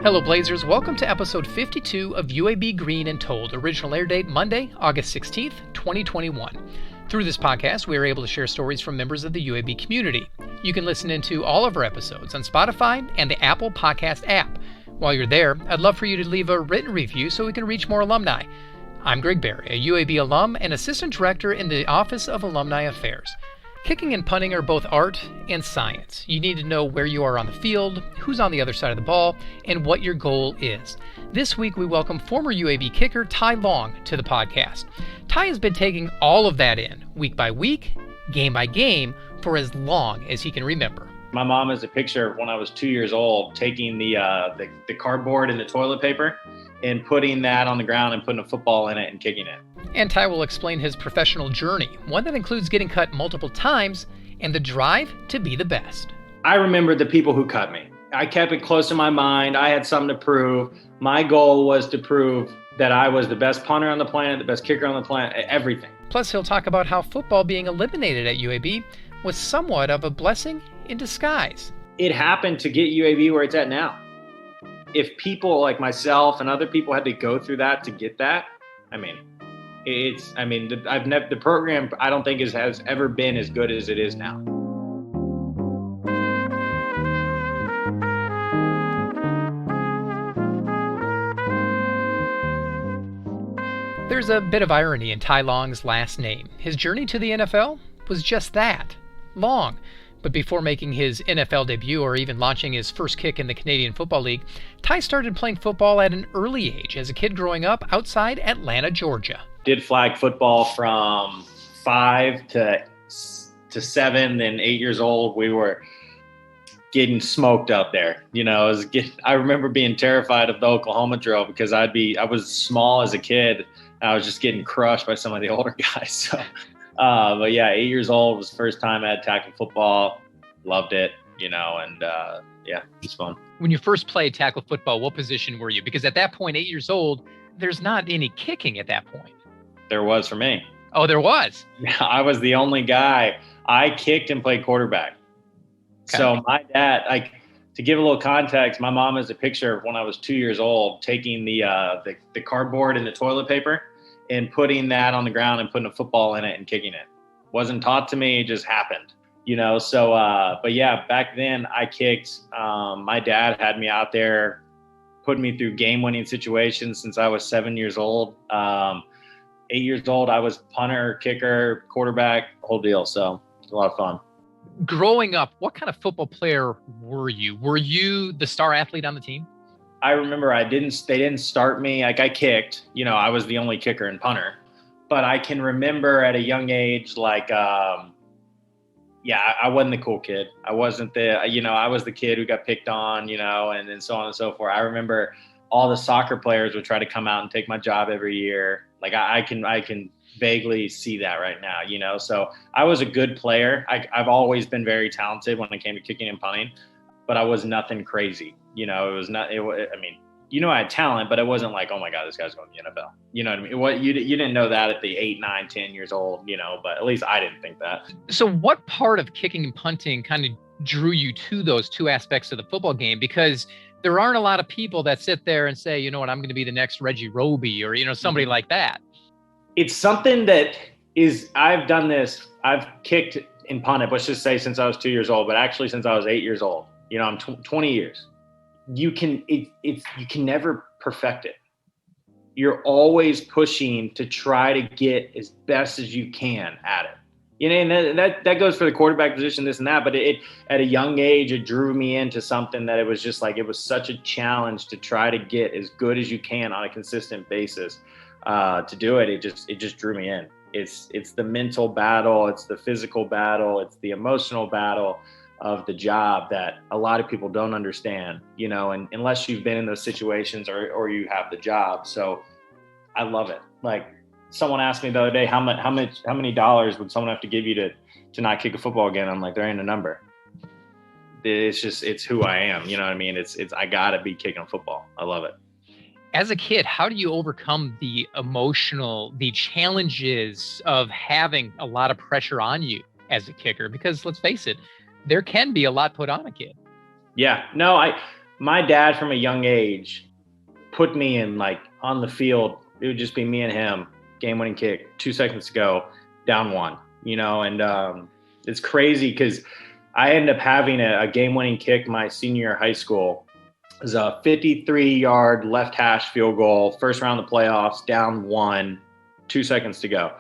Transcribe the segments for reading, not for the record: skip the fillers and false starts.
Hello Blazers, welcome to episode 52 of UAB Green and Told, original air date Monday, August 16th, 2021. Through this podcast, we are able to share stories from members of the UAB community. You can listen into all of our episodes on Spotify and the Apple Podcast app. While you're there, I'd love for you to leave a written review so we can reach more alumni. I'm Greg Berry, a UAB alum and Assistant Director in the Office of Alumni Affairs. Kicking and punting are both art and science. You need to know where you are on the field, who's on the other side of the ball, and what your goal is. This week, we welcome former UAB kicker Ty Long to the podcast. Ty has been taking all of that in, week by week, game by game, for as long as he can remember. My mom has a picture of when I was 2 years old, taking the cardboard and the toilet paper and putting that on the ground and putting a football in it and kicking it. And Ty will explain his professional journey, one that includes getting cut multiple times and the drive to be the best. I remember the people who cut me. I kept it close to my mind. I had something to prove. My goal was to prove that I was the best punter on the planet, the best kicker on the planet, everything. Plus, he'll talk about how football being eliminated at UAB was somewhat of a blessing in disguise. It happened to get UAB where it's at now. If people like myself and other people had to go through that to get that, the program I don't think has ever been as good as it is now. There's a bit of irony in Ty Long's last name. His journey to the NFL was just that, long. But before making his NFL debut or even launching his first kick in the Canadian Football League, Ty started playing football at an early age as a kid growing up outside Atlanta, Georgia. Did flag football from 5 to 7 and 8 years old. We were getting smoked out there. I remember being terrified of the Oklahoma drill because I was small as a kid. I was just getting crushed by some of the older guys. So. But yeah, 8 years old was the first time I had tackle football. Loved it, it's fun. When you first played tackle football, what position were you? Because at that point, 8 years old, there's not any kicking at that point. There was for me. Oh, there was? Yeah, I was the only guy. I kicked and played quarterback. Okay. So my dad, to give a little context, my mom has a picture of when I was 2 years old, taking the cardboard and the toilet paper and putting that on the ground and putting a football in it and kicking it. Wasn't taught to me, it just happened, but yeah, back then I kicked. My dad had me out there, put me through game-winning situations since I was 7 years old. 8 years old, I was punter, kicker, quarterback, whole deal, so it's a lot of fun. Growing up, what kind of football player were you? Were you the star athlete on the team? I remember they didn't start me. I kicked, I was the only kicker and punter, but I can remember at a young age, I wasn't the cool kid. I wasn't I was the kid who got picked on, and then so on and so forth. I remember all the soccer players would try to come out and take my job every year. I can vaguely see that right now, so I was a good player. I've always been very talented when it came to kicking and punting, but I was nothing crazy. I had talent, but it wasn't like, oh my God, this guy's going to the NFL. You know what I mean? You didn't know that at the 8, 9, 10 years old, but at least I didn't think that. So what part of kicking and punting kind of drew you to those two aspects of the football game? Because there aren't a lot of people that sit there and say, I'm going to be the next Reggie Roby or, somebody like that. It's something that I've done this. I've kicked and punted, let's just say since I was 2 years old, but actually since I was 8 years old. I'm 20 years. You can never perfect it. You're always pushing to try to get as best as you can at it. And that goes for the quarterback position, this and that. But it at a young age, it drew me into something that it was just it was such a challenge to try to get as good as you can on a consistent basis. To do it, it just drew me in. It's the mental battle, it's the physical battle, it's the emotional battle of the job that a lot of people don't understand, and unless you've been in those situations or you have the job. So I love it. Someone asked me the other day, how many dollars would someone have to give you to not kick a football again? I'm like, there ain't a number. It's who I am. You know what I mean? It's I gotta be kicking football. I love it. As a kid, how do you overcome the challenges of having a lot of pressure on you as a kicker? Because let's face it, there can be a lot put on a kid. Yeah, no, my dad from a young age put me in like on the field. It would just be me and him, game winning kick, 2 seconds to go, down one, and it's crazy because I ended up having a game winning kick my senior year of high school. It was a 53-yard left hash field goal, first round of the playoffs, down one, 2 seconds to go.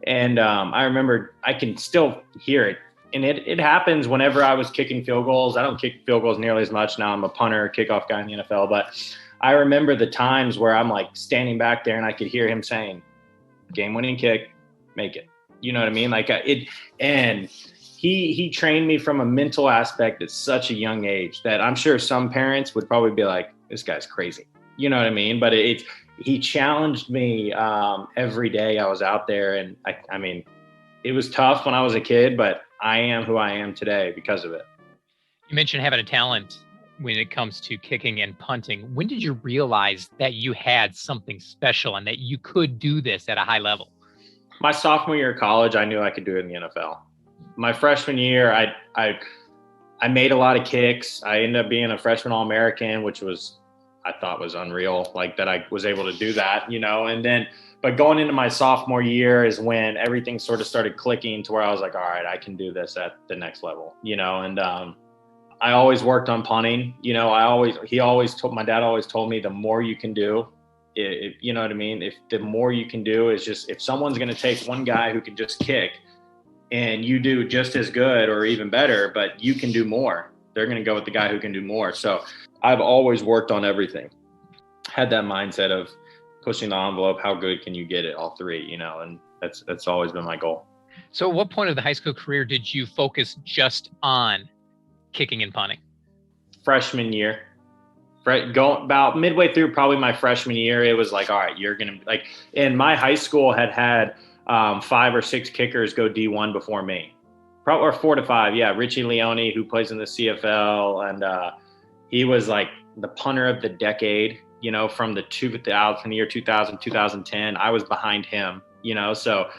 And I remember I can still hear it. And it happens whenever I was kicking field goals. I don't kick field goals nearly as much now. I'm a punter, kickoff guy in the NFL. But I remember the times where I'm like standing back there and I could hear him saying, game-winning kick, make it. You know what I mean? Like and he trained me from a mental aspect at such a young age that I'm sure some parents would probably be like, this guy's crazy. You know what I mean? But he challenged me every day I was out there. And I mean, it was tough when I was a kid, but I am who I am today because of it. You mentioned having a talent when it comes to kicking and punting. When did you realize that you had something special and that you could do this at a high level? My sophomore year of college, I knew I could do it in the NFL. My freshman year, I made a lot of kicks. I ended up being a freshman All-American, which I thought was unreal, like that I was able to do that, but going into my sophomore year is when everything sort of started clicking to where I was like, all right, I can do this at the next level, and I always worked on punting. My dad always told me the more you can do, you know what I mean? If the more you can do is just, if someone's going to take one guy who can just kick and you do just as good or even better, but you can do more, they're going to go with the guy who can do more. So I've always worked on everything. Had that mindset of pushing the envelope. How good can you get at all three, and that's always been my goal. So at what point of the high school career did you focus just on kicking and punting? Freshman year. Go about midway through probably my freshman year, it was like, all right, you're going to like, and my high school had 5 or 6 kickers go D1 before me, probably, or 4 to 5. Yeah. Richie Leone, who plays in the CFL. And he was like the punter of the decade, from the year 2000, 2010, I was behind him, so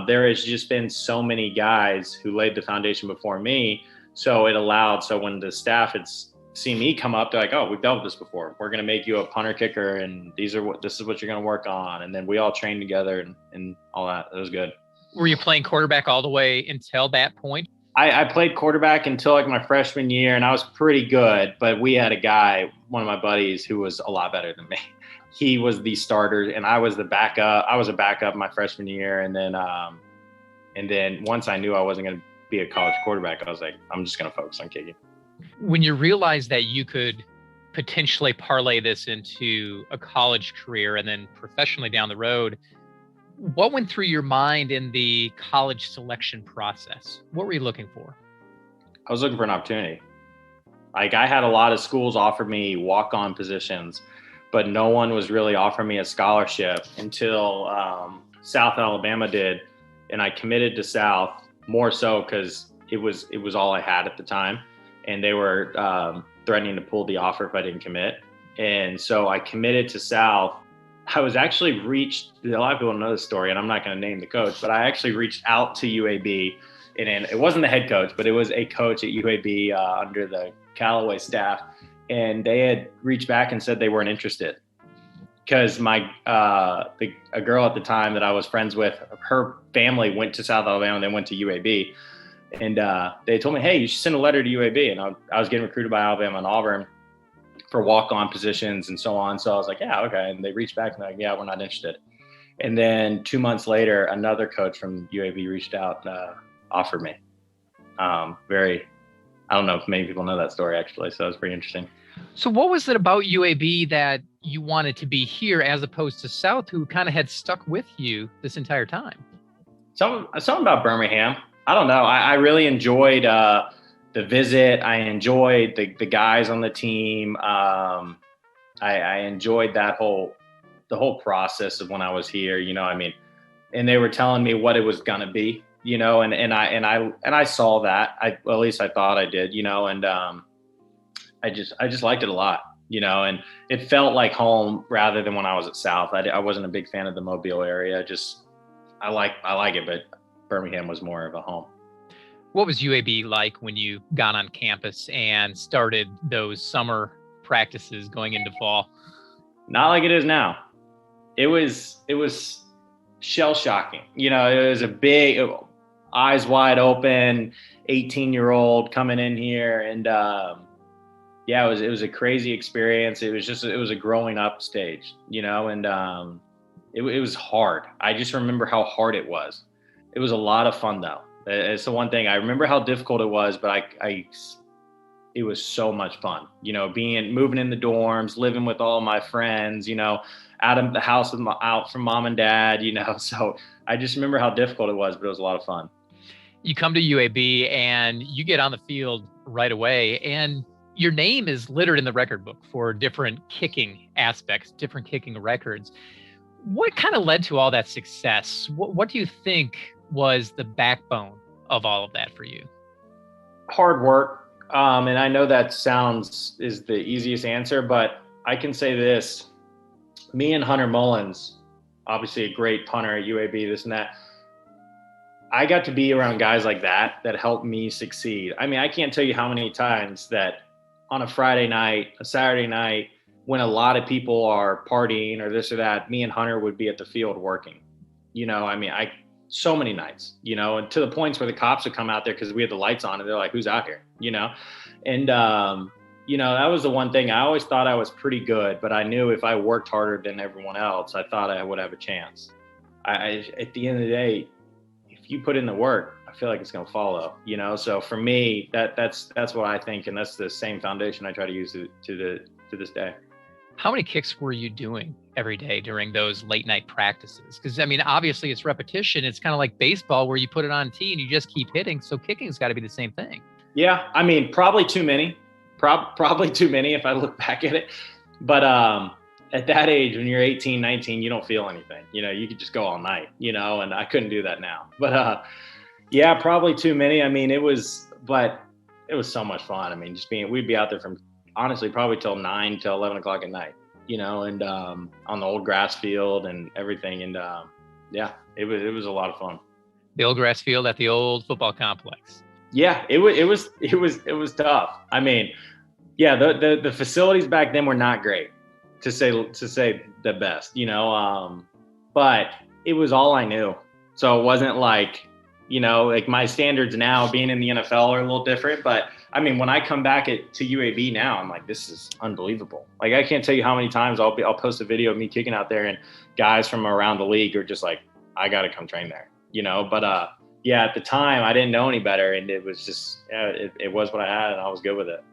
there has just been so many guys who laid the foundation before me. So it allowed, so when the staff had seen me come up, they're like, oh, we've dealt with this before. We're going to make you a punter kicker, and this is what you're going to work on. And then we all trained together and all that. It was good. Were you playing quarterback all the way until that point? I played quarterback until like my freshman year, and I was pretty good. But we had a guy, one of my buddies, who was a lot better than me. He was the starter, and I was the backup. I was a backup my freshman year, and then once I knew I wasn't going to be a college quarterback, I was like, I'm just going to focus on kicking. When you realized that you could potentially parlay this into a college career and then professionally down the road, what went through your mind in the college selection process? What were you looking for? I was looking for an opportunity. Like, I had a lot of schools offer me walk-on positions, but no one was really offering me a scholarship until South Alabama did. And I committed to South more so because it was all I had at the time. And they were threatening to pull the offer if I didn't commit. And so I committed to South. I was actually a lot of people don't know this story, and I'm not going to name the coach, but I actually reached out to UAB, and it wasn't the head coach, but it was a coach at UAB under the Callaway staff. And they had reached back and said they weren't interested because a girl at the time that I was friends with, her family went to South Alabama and they went to UAB. And they told me, hey, you should send a letter to UAB. And I was getting recruited by Alabama and Auburn for walk-on positions and so on. So I was like, yeah, okay. And they reached back and they're like, yeah, we're not interested. And then 2 months later, another coach from UAB reached out and offered me. I don't know if many people know that story, actually. So it was pretty interesting. So what was it about UAB that you wanted to be here as opposed to South, who kind of had stuck with you this entire time? Something about Birmingham. I don't know. I really enjoyed the visit. I enjoyed the guys on the team. I enjoyed the whole process of when I was here. I mean, and they were telling me what it was gonna be. And I saw that. At least I thought I did. And I just liked it a lot. And it felt like home rather than when I was at South. I wasn't a big fan of the Mobile area. I like it, but Birmingham was more of a home. What was UAB like when you got on campus and started those summer practices going into fall? Not like it is now. It was shell shocking. You know, it was a big, eyes wide open, 18-year-old coming in here, and yeah, it was a crazy experience. It was a growing up stage, you know, and it was hard. I just remember how hard it was. It was a lot of fun though. It's the one thing I remember how difficult it was, but it was so much fun, you know, moving in the dorms, living with all my friends, you know, out of the house out from mom and dad, you know. So I just remember how difficult it was, but it was a lot of fun. You come to UAB and you get on the field right away, and your name is littered in the record book for different kicking aspects, different kicking records. What kind of led to all that success? What do you think was the backbone of all of that for you? Hard work. And I know that is the easiest answer, but I can say this. Me and Hunter Mullins, obviously a great punter at UAB, this and that. I got to be around guys like that helped me succeed. I mean, I can't tell you how many times that on a Friday night, a Saturday night, when a lot of people are partying or this or that, me and Hunter would be at the field working. You know, I mean, so many nights, you know, and to the points where the cops would come out there because we had the lights on and they're like, who's out here, you know? And, you know, that was the one thing. I always thought I was pretty good, but I knew if I worked harder than everyone else, I thought I would have a chance. At the end of the day, if you put in the work, I feel like it's going to follow, you know? So for me, that's what I think. And that's the same foundation I try to use to this day. How many kicks were you doing every day during those late night practices? Because, I mean, obviously it's repetition. It's kind of like baseball where you put it on tee and you just keep hitting. So kicking's got to be the same thing. Yeah. I mean, probably too many. Probably too many if I look back at it. But at that age, when you're 18, 19, you don't feel anything. You know, you could just go all night, you know, and I couldn't do that now. But yeah, probably too many. I mean, it was so much fun. I mean, we'd be out there from honestly probably till 9 till 11 o'clock at night, you know, and on the old grass field and everything. And yeah, it was a lot of fun. The old grass field at the old football complex. Yeah, it was tough. I mean, yeah, the facilities back then were not great, to say the best, you know, but it was all I knew. So it wasn't like, you know, like my standards now being in the NFL are a little different, but I mean, when I come back to UAB now, I'm like, this is unbelievable. Like, I can't tell you how many times I'll post a video of me kicking out there and guys from around the league are just like, I got to come train there, you know? But yeah, at the time I didn't know any better, and it was just, it was what I had and I was good with it.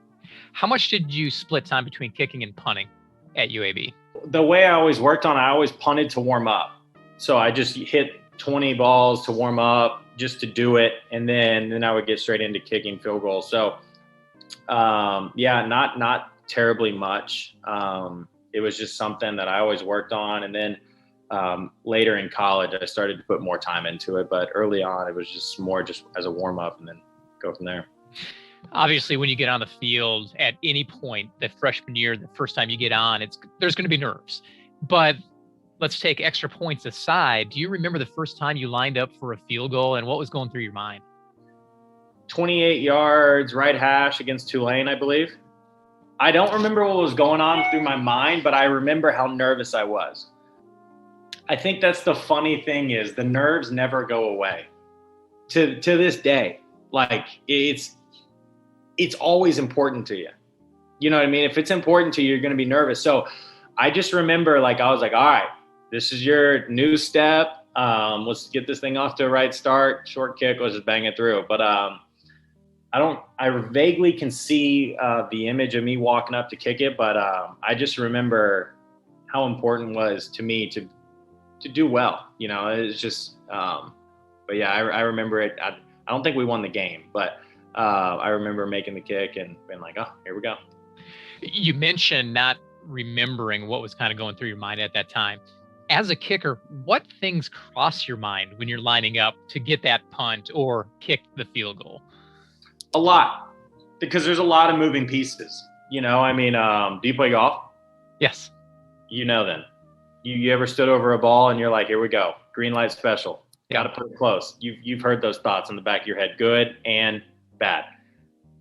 How much did you split time between kicking and punting at UAB? The way I always worked on, I always punted to warm up. So I just hit 20 balls to warm up just to do it. And then I would get straight into kicking field goals. So yeah, not terribly much. It was just something that I always worked on. And then later in college, I started to put more time into it. But early on, it was just more just as a warm up and then go from there. Obviously, when you get on the field at any point, the freshman year, the first time you get on, there's going to be nerves. But let's take extra points aside. Do you remember the first time you lined up for a field goal and what was going through your mind? 28 yards, right hash against Tulane, I believe. I don't remember what was going on through my mind, but I remember how nervous I was. I think that's the funny thing is the nerves never go away. To this day, like it's always important to you. You know what I mean? If it's important to you, you're going to be nervous. So I just remember I was like, all right, this is your new step. Let's get this thing off to a right start. Short kick, let's just bang it through. But I vaguely can see the image of me walking up to kick it, but I just remember how important it was to me to do well. You know, it's just, but yeah, I remember it. I don't think we won the game, but I remember making the kick and being like, oh, here we go. You mentioned not remembering what was kind of going through your mind at that time. As a kicker, what things cross your mind when you're lining up to get that punt or kick the field goal? A lot, because there's a lot of moving pieces. You know, I mean, do you play golf? Yes. You know, then you ever stood over a ball and you're like, here we go, green light special. Got to put it close. You've heard those thoughts in the back of your head, good and bad.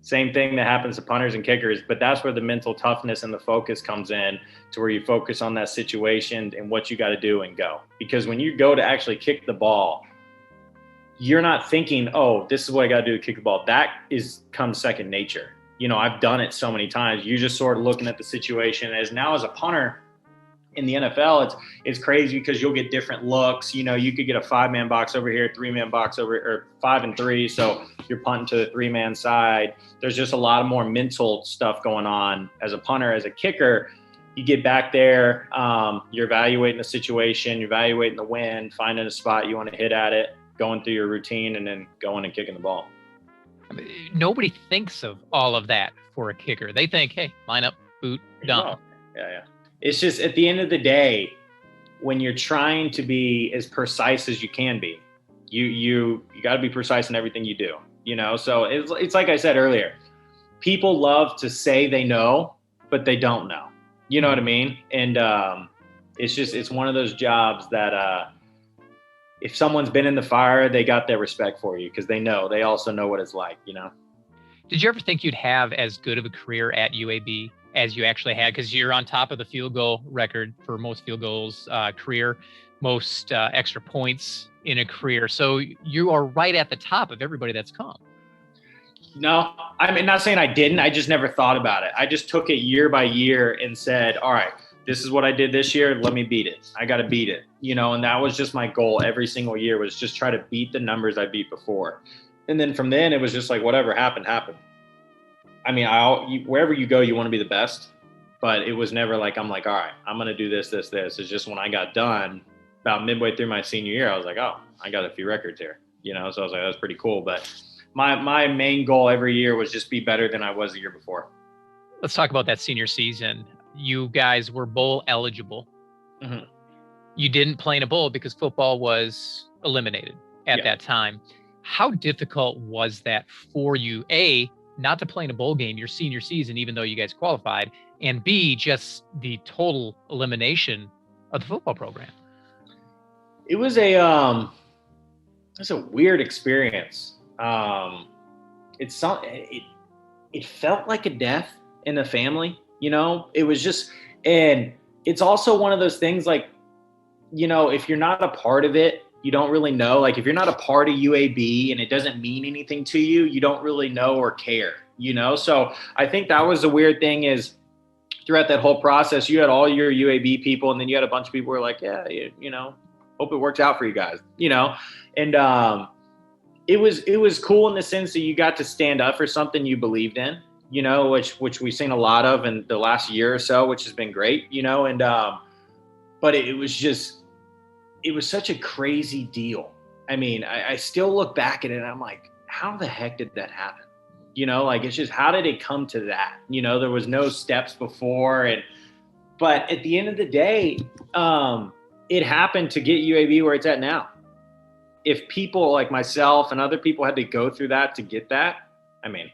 Same thing that happens to punters and kickers, but that's where the mental toughness and the focus comes in, to where you focus on that situation and what you got to do and go. Because when you go to actually kick the ball, you're not thinking, oh, this is what I got to do to kick the ball. That comes second nature. I've done it so many times. You're just sort of looking at the situation. As a punter in the NFL, it's crazy because you'll get different looks. You could get a 5-man box over here, 3-man box over, or 5 and 3. So you're punting to the 3-man side. There's just a lot more mental stuff going on as a punter. As a kicker, you get back there, you're evaluating the situation, you're evaluating the wind, finding a spot you want to hit at it, going through your routine, and then going and kicking the ball. I mean, nobody thinks of all of that for a kicker. They think, hey, line up, boot, done. Yeah. It's just, at the end of the day, when you're trying to be as precise as you can be, you got to be precise in everything you do. So it's like I said earlier, people love to say they know, but they don't know. You know what I mean? And it's one of those jobs that if someone's been in the fire, they got their respect for you, because they also know what it's like. Did you ever think you'd have as good of a career at UAB as you actually had? Because you're on top of the field goal record for most field goals career, most extra points in a career. So you are right at the top of everybody that's come. No, I'm not saying I didn't. I just never thought about it. I just took it year by year and said, all right, this is what I did this year. Let me beat it. I got to beat it. And that was just my goal every single year, was just try to beat the numbers I beat before. And then from then, it was just like, whatever happened. I mean, wherever you go, you want to be the best, but it was never like, I'm like, all right, I'm going to do this. It's just when I got done about midway through my senior year, I was like, oh, I got a few records here, so I was like, that's pretty cool. But my main goal every year was just be better than I was the year before. Let's talk about that senior season. You guys were bowl eligible. Mm-hmm. You didn't play in a bowl because football was eliminated at that time. How difficult was that for you? A, not to play in a bowl game your senior season, even though you guys qualified, and B, just the total elimination of the football program. It was a weird experience. It felt like a death in the family. It was just, and it's also one of those things like, if you're not a part of it, you don't really know. Like, if you're not a part of UAB and it doesn't mean anything to you, you don't really know or care, So I think that was the weird thing, is throughout that whole process, you had all your UAB people, and then you had a bunch of people who were like, yeah, hope it works out for you guys, and it was cool in the sense that you got to stand up for something you believed in, which we've seen a lot of in the last year or so, which has been great, and but it was such a crazy deal. I mean, I still look back at it and I'm like, how the heck did that happen? It's just, how did it come to that? There was no steps before. But at the end of the day, it happened to get UAB where it's at now. If people like myself and other people had to go through that to get that, the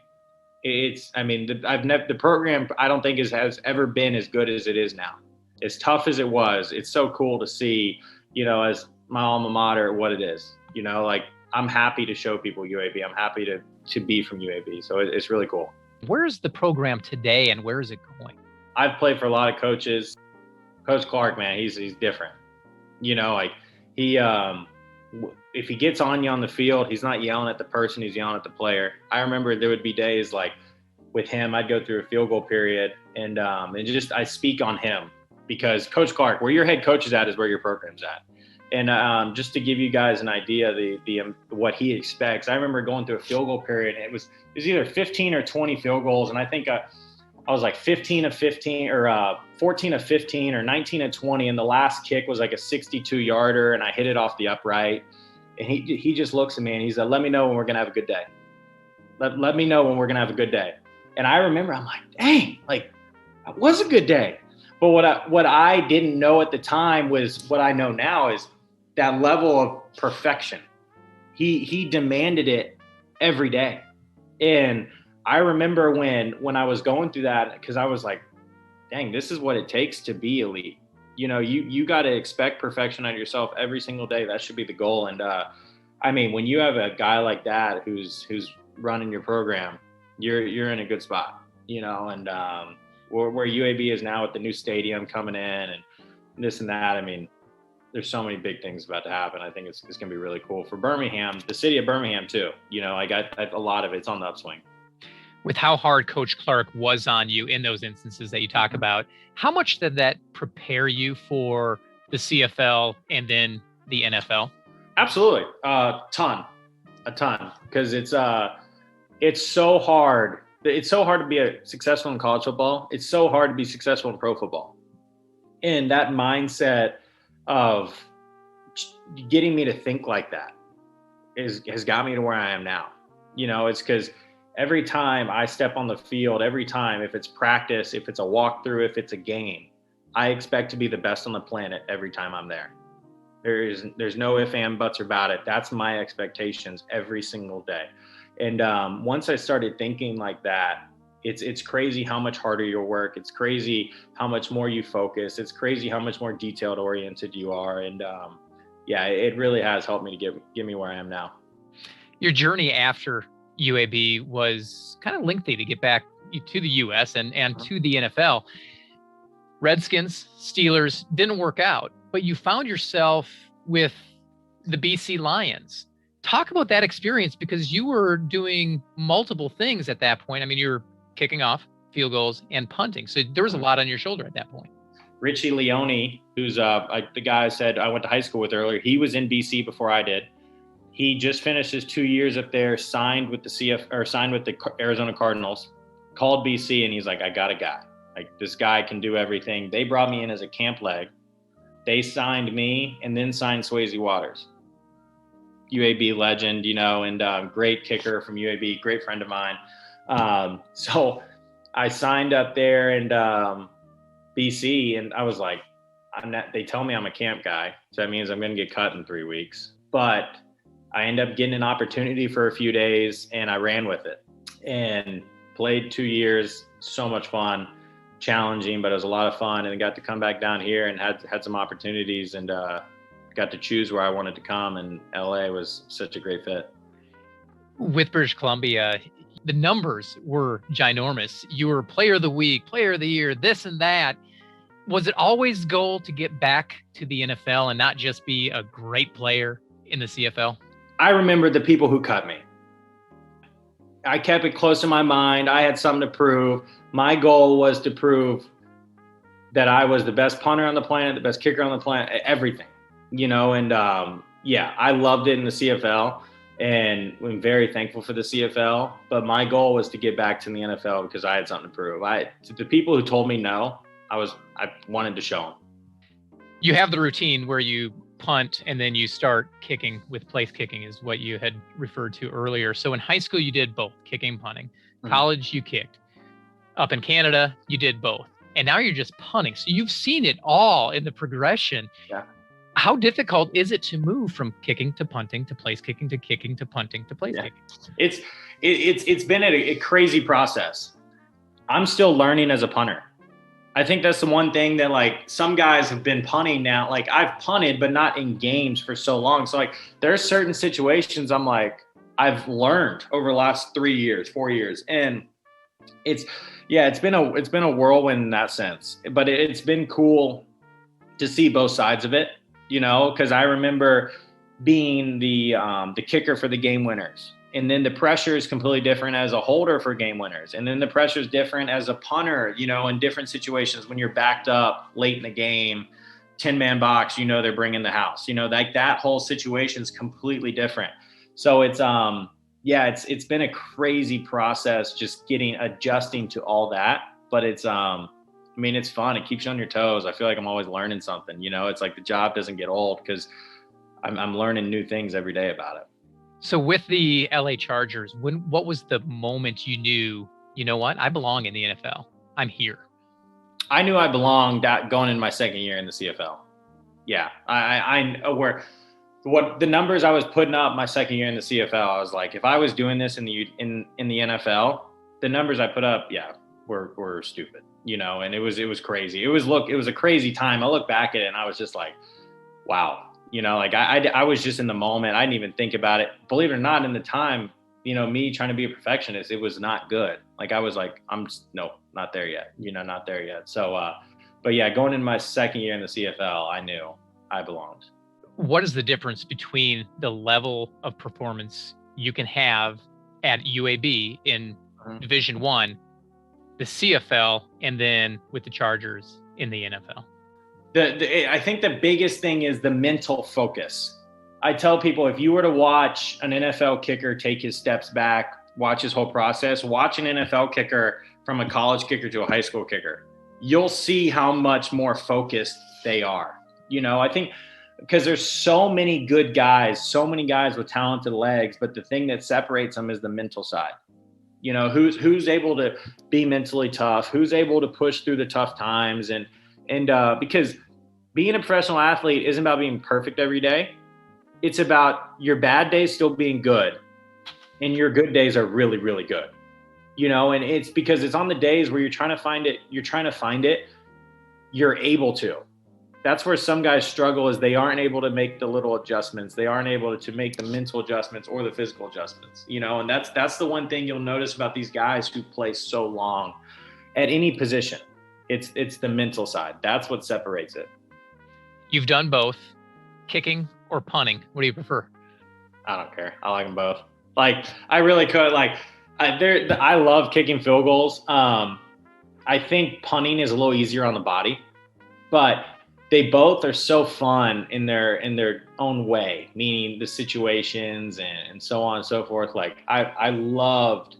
program, I don't think has ever been as good as it is now. As tough as it was, it's so cool to see, as my alma mater, what it is. I'm happy to show people UAB. I'm happy to be from UAB. So it's really cool. Where's the program today and where is it going? I've played for a lot of coaches. Coach Clark, man, he's different. If he gets on you on the field, he's not yelling at the person, he's yelling at the player. I remember there would be days like with him, I'd go through a field goal period and I speak on him, because Coach Clark, where your head coach is at is where your program's at. And just to give you guys an idea, the what he expects, I remember going through a field goal period, and it was either 15 or 20 field goals, and I think I was like 15 of 15 or 14 of 15 or 19 of 20, and the last kick was like a 62-yarder, and I hit it off the upright. And he just looks at me and he said, let me know when we're going to have a good day. Let me know when we're going to have a good day. And I remember, I'm like, dang, like, that was a good day. But what I didn't know at the time was what I know now, is that level of perfection. He demanded it every day. And I remember when I was going through that, because I was like, dang, this is what it takes to be elite. You got to expect perfection out of yourself every single day. That should be the goal. And when you have a guy like that who's running your program, you're in a good spot, and where UAB is now with the new stadium coming in and this and that. I mean, there's so many big things about to happen. I think it's going to be really cool for Birmingham, the city of Birmingham too. I got a lot of it's on the upswing. With how hard Coach Clark was on you in those instances that you talk about, how much did that prepare you for the CFL and then the NFL? Absolutely. A ton, because it's so hard. It's so hard to be successful in college football. It's so hard to be successful in pro football. And that mindset of getting me to think like that has got me to where I am now. It's because every time I step on the field, every time, if it's practice, if it's a walkthrough, if it's a game, I expect to be the best on the planet every time I'm there. There's no ifs, ands, buts about it. That's my expectations every single day. And once I started thinking like that, it's crazy how much harder you work. It's crazy how much more you focus. It's crazy how much more detailed oriented you are. And it really has helped me to get me where I am now. Your journey after UAB was kind of lengthy to get back to the U.S. and to the NFL. Redskins, Steelers didn't work out, but you found yourself with the BC Lions. Talk about that experience, because you were doing multiple things at that point. I mean, you're kicking off, field goals, and punting. So there was a lot on your shoulder at that point. Richie Leone, who's the guy I said I went to high school with earlier, he was in BC before I did. He just finished his 2 years up there, signed with the Arizona Cardinals, called BC, and he's like, I got a guy. Like, this guy can do everything. They brought me in as a camp leg. They signed me and then signed Swayze Waters, UAB legend, and great kicker from UAB, great friend of mine. So I signed up there and BC, and I was like, they tell me I'm a camp guy, so that means I'm going to get cut in 3 weeks. But I ended up getting an opportunity for a few days, and I ran with it and played 2 years. So much fun, challenging, but it was a lot of fun. And I got to come back down here and had some opportunities, and got to choose where I wanted to come. And LA was such a great fit. With British Columbia, the numbers were ginormous. You were player of the week, player of the year, this and that. Was it always the goal to get back to the NFL and not just be a great player in the CFL? I remember the people who cut me. I kept it close to my mind. I had something to prove. My goal was to prove that I was the best punter on the planet, the best kicker on the planet, everything, and I loved it in the CFL, and I'm very thankful for the CFL, but my goal was to get back to the NFL because I had something to prove. To the people who told me no, I wanted to show them. You have the routine where you punt and then you start kicking with place kicking, is what you had referred to earlier. So in high school, you did both, kicking and punting. College, you kicked. Up in Canada, you did both. And now you're just punting. So you've seen it all in the progression. Yeah. How difficult is it to move from kicking to punting to place kicking to kicking to punting to place kicking? It's been a crazy process. I'm still learning as a punter. I think that's the one thing that, like, some guys have been punting now. Like, I've punted, but not in games for so long. So, like, there are certain situations I'm like, I've learned over the last 3 years, 4 years. And it's been a whirlwind in that sense, but it's been cool to see both sides of it, because I remember being the kicker for the game winners. And then the pressure is completely different as a holder for game winners. And then the pressure is different as a punter, in different situations when you're backed up late in the game, 10-man box, they're bringing the house, like that whole situation is completely different. So it's been a crazy process just adjusting to all that. But it's fun. It keeps you on your toes. I feel like I'm always learning something, it's like the job doesn't get old because I'm learning new things every day about it. So with the LA Chargers, what was the moment you knew, you know what, I belong in the NFL? I'm here. I knew I belonged going in my second year in the CFL. Yeah, I what the numbers I was putting up my second year in the CFL. I was like, if I was doing this in the NFL, the numbers I put up, were stupid, and it was crazy. It was a crazy time. I look back at it and I was just like, wow. I was just in the moment. I didn't even think about it. Believe it or not, in the time, me trying to be a perfectionist, it was not good. Like I was like, no, not there yet, not there yet. So, but yeah, going into my second year in the CFL, I knew I belonged. What is the difference between the level of performance you can have at UAB in Division I, the CFL, and then with the Chargers in the NFL? I think the biggest thing is the mental focus. I tell people, if you were to watch an NFL kicker take his steps back, watch his whole process, watch an NFL kicker from a college kicker to a high school kicker, you'll see how much more focused they are. I think because there's so many good guys, so many guys with talented legs, but the thing that separates them is the mental side. Who's able to be mentally tough, who's able to push through the tough times. And because being a professional athlete isn't about being perfect every day. It's about your bad days still being good and your good days are really, really good. And it's because it's on the days where you're trying to find it, you're able to. That's where some guys struggle, is they aren't able to make the little adjustments. They aren't able to make the mental adjustments or the physical adjustments, and that's the one thing you'll notice about these guys who play so long at any position. It's the mental side. That's what separates it. You've done both, kicking or punting. What do you prefer? I don't care. I like them both. Like I really could. Like I love kicking field goals. I think punting is a little easier on the body, but they both are so fun in their own way, meaning the situations and so on and so forth. Like I loved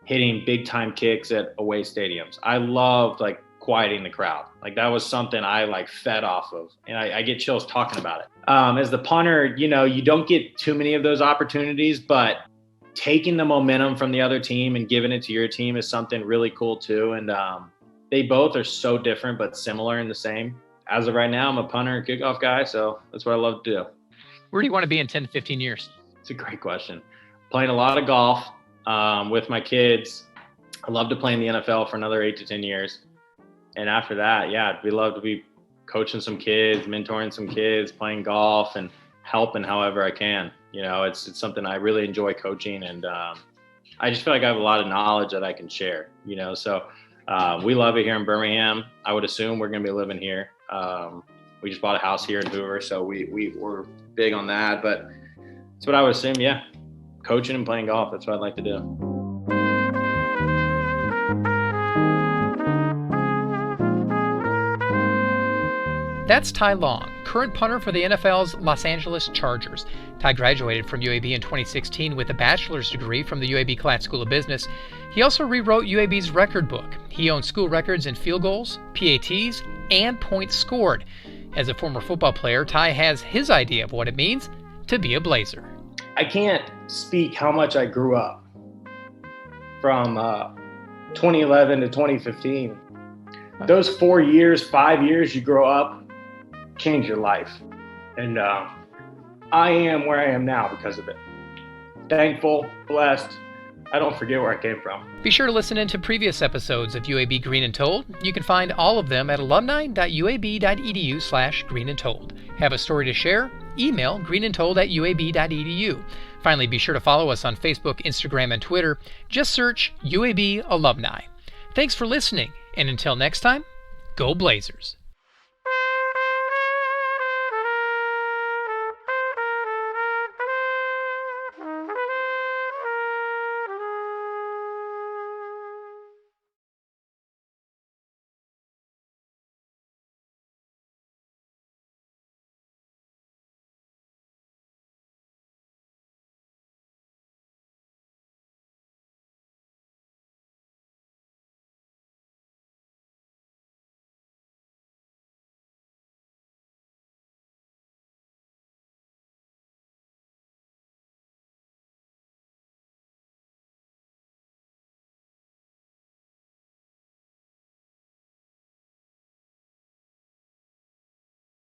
hitting big time kicks at away stadiums. I loved like quieting the crowd. Like that was something I like fed off of, and I get chills talking about it. As the punter, you don't get too many of those opportunities, but taking the momentum from the other team and giving it to your team is something really cool too. And they both are so different but similar in the same. As of right now, I'm a punter and kickoff guy, so that's what I love to do. Where do you want to be in 10 to 15 years? It's a great question. Playing a lot of golf with my kids. I'd love to play in the NFL for another 8 to 10 years. And after that, yeah, we'd love to be coaching some kids, mentoring some kids, playing golf, and helping however I can. It's something I really enjoy coaching, and I just feel like I have a lot of knowledge that I can share, So we love it here in Birmingham. I would assume we're going to be living here. We just bought a house here in Hoover, so we're big on that. But that's what I would assume, yeah. Coaching and playing golf, that's what I'd like to do. That's Ty Long, current punter for the NFL's Los Angeles Chargers. Ty graduated from UAB in 2016 with a bachelor's degree from the UAB Klatt School of Business. He also rewrote UAB's record book. He owns school records in field goals, PATs, and points scored. As a former football player, Ty has his idea of what it means to be a Blazer. I can't speak how much I grew up from 2011 to 2015. Those 4 years, 5 years you grow up, change your life. And I am where I am now because of it. Thankful, blessed. I don't forget where I came from. Be sure to listen in to previous episodes of UAB Green and Told. You can find all of them at alumni.uab.edu/greenandtold. Have a story to share? Email greenandtold@uab.edu. Finally, be sure to follow us on Facebook, Instagram, and Twitter. Just search UAB Alumni. Thanks for listening, and until next time, go Blazers.